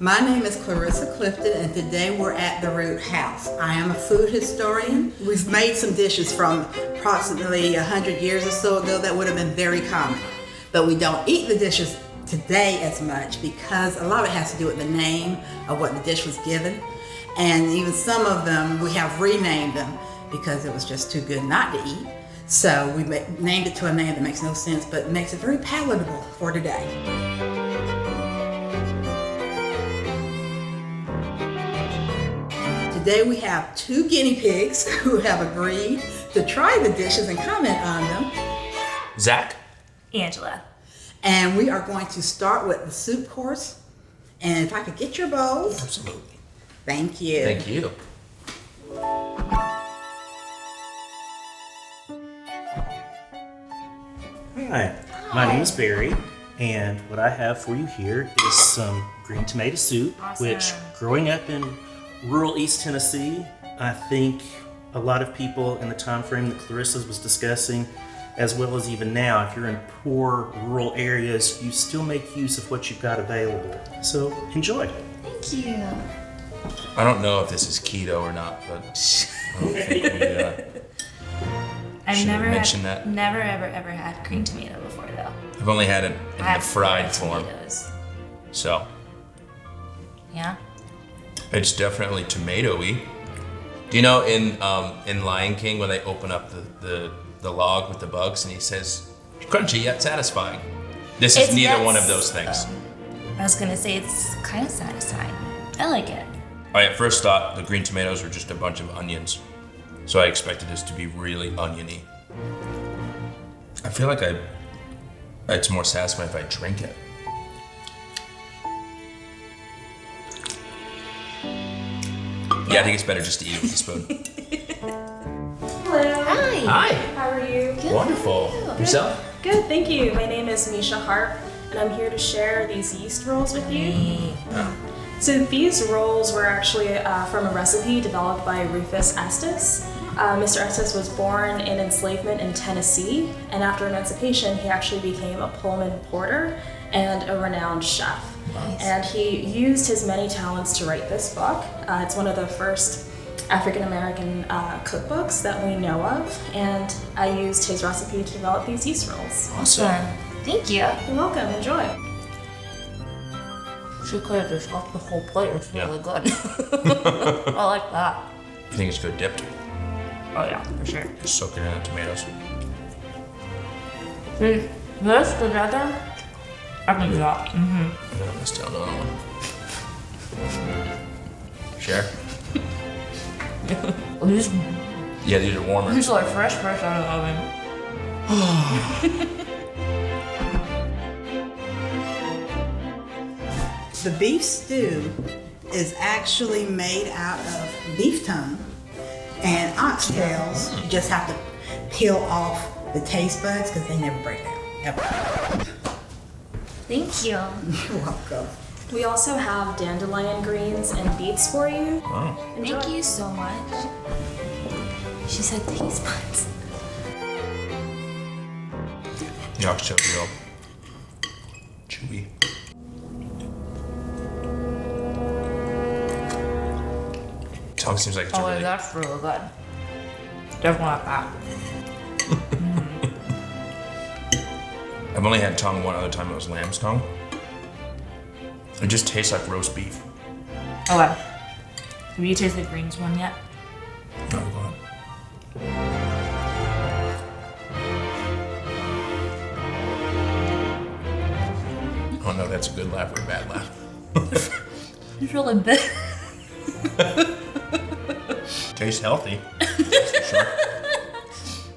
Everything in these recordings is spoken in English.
My name is Clarissa Clifton, and today we're at the Root House. I am a food historian. We've made some dishes from approximately 100 years or so ago that would have been very common. But we don't eat the dishes today as much because a lot of it has to do with the name of what the dish was given. And even some of them, we have renamed them because it was just too good not to eat. So we named it to a name that makes no sense, but makes it very palatable for today. Today we have 2 guinea pigs who have agreed to try the dishes and comment on them. Zach. Angela. And we are going to start with the soup course. And if I could get your bowls. Absolutely. Thank you. Thank you. Hi, my name is Barry, and what I have for you here is some green tomato soup, which growing up in rural East Tennessee, I think a lot of people in the time frame that Clarissa was discussing, as well as even now, if you're in poor rural areas, you still make use of what you've got available. So enjoy. Thank you. I don't know if this is keto or not, but I don't think we I've that. never ever had green tomato before though. I've only had it in the fried form. Tomatoes. So Yeah. it's definitely tomatoey. Do you know in Lion King when they open up the log with the bugs and he says, crunchy yet satisfying? This is neither one of those things. I was gonna say it's kind of satisfying. I like it. I at first thought the green tomatoes were just a bunch of onions. So I expected this to be really oniony. I feel like it's more satisfying if I drink it. Yeah, I think it's better just to eat it with a spoon. Hello. Hi. Hi. How are you? Good. Wonderful. Yourself? Good, thank you. My name is Misha Harp, and I'm here to share these yeast rolls with you. So these rolls were actually from a recipe developed by Rufus Estes. Mr. Estes was born in enslavement in Tennessee, and after emancipation, he actually became a Pullman porter and a renowned chef. Nice. And he used his many talents to write this book. It's one of the first African-American cookbooks that we know of, and I used his recipe to develop these yeast rolls. Awesome. Thank you. You're welcome, enjoy. She could have just off the whole plate. It's Yeah. really good. I like that. You think it's good dipped? Oh yeah, for sure. Just soak it in the tomatoes. See, this together, I can do that. Mm-hmm. Yeah, let's tell another one. Share? These Yeah, these are warmer. are like fresh out of the oven. The beef stew is actually made out of beef tongue and oxtails. You just have to peel off the taste buds because they never break down, ever. Thank you. You're welcome. We also have dandelion greens and beets for you. Wow. Thank you so much. She said taste buds. The oxtail's real chewy. Tongue seems like it's Oh, really... that's really good. Definitely like that. I've only had tongue one other time. It was lamb's tongue. It just tastes like roast beef. Okay. Have you tasted the greens one yet? Oh, God. Oh no, that's a good laugh or a bad laugh. It's really big. Tastes healthy. That's for sure.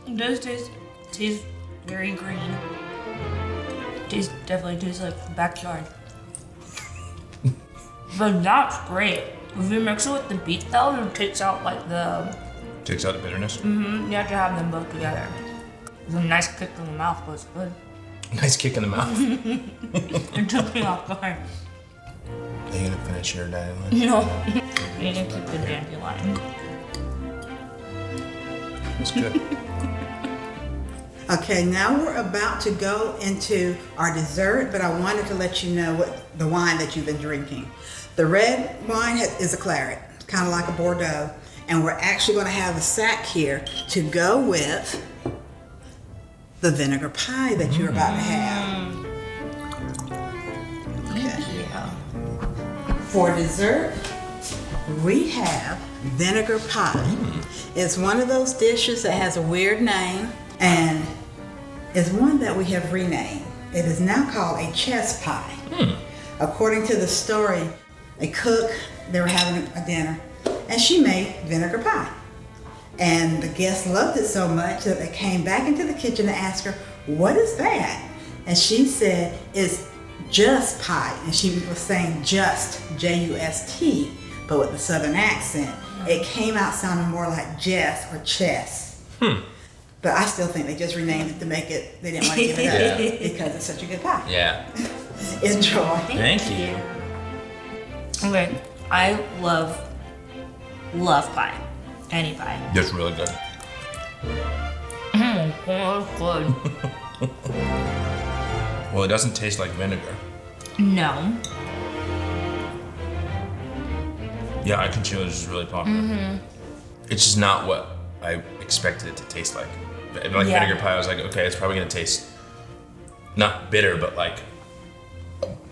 It does taste very green. Definitely tastes like the backyard. But that's great. If you mix it with the beet though, it takes out like the... Takes out the bitterness. You have to have them both together. It's a nice kick in the mouth, but it's good. Nice kick in the mouth. It took me off guard. Are you gonna finish your dandelion? No. You need to keep the dandelion. It's good. Okay, now we're about to go into our dessert, but I wanted to let you know what the wine that you've been drinking. The red wine is a claret, kind of like a Bordeaux, and we're actually going to have a sack here to go with the vinegar pie that you're about to have. Okay. Yeah. For dessert, we have vinegar pie. It's one of those dishes that has a weird name and is one that we have renamed. It is now called a chess pie. According to the story, a cook, they were having a dinner, and she made vinegar pie. And the guests loved it so much that they came back into the kitchen to ask her, what is that? And she said, it's just pie. And she was saying just, J-U-S-T, but with the southern accent. It came out sounding more like Jess or chess. But I still think they just renamed it to make it, they didn't want to give it up because it's such a good pie. Yeah. Enjoy. Thank you. Okay, I love pie. Any pie. That's really good. Oh, good. Well, it doesn't taste like vinegar. No. Yeah, I can see this is really popular. It's just not what I expected it to taste like. Like Yeah. vinegar pie, I was like, okay, it's probably gonna taste not bitter, but like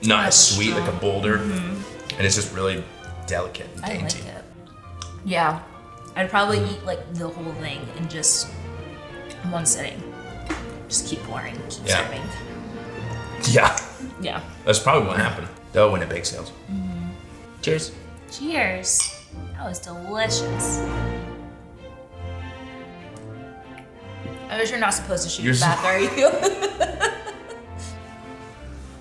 not as sweet, like a boulder. And it's just really delicate and I dainty. like it. Yeah. I'd probably eat like the whole thing in just one sitting. Just keep pouring, keep Yeah. serving. Yeah, Yeah. that's probably what happened. They'll win at bake sales. Cheers. Cheers. That was delicious. I guess you're not supposed to shoot You're back, are you?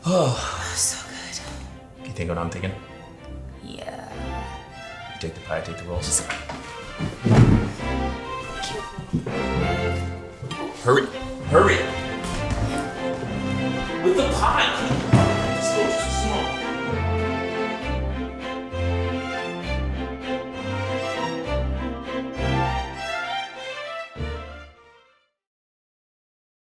Oh, So good. you think what I'm thinking? Yeah. You take the pie, I take the rolls. Hurry, hurry! With the pie!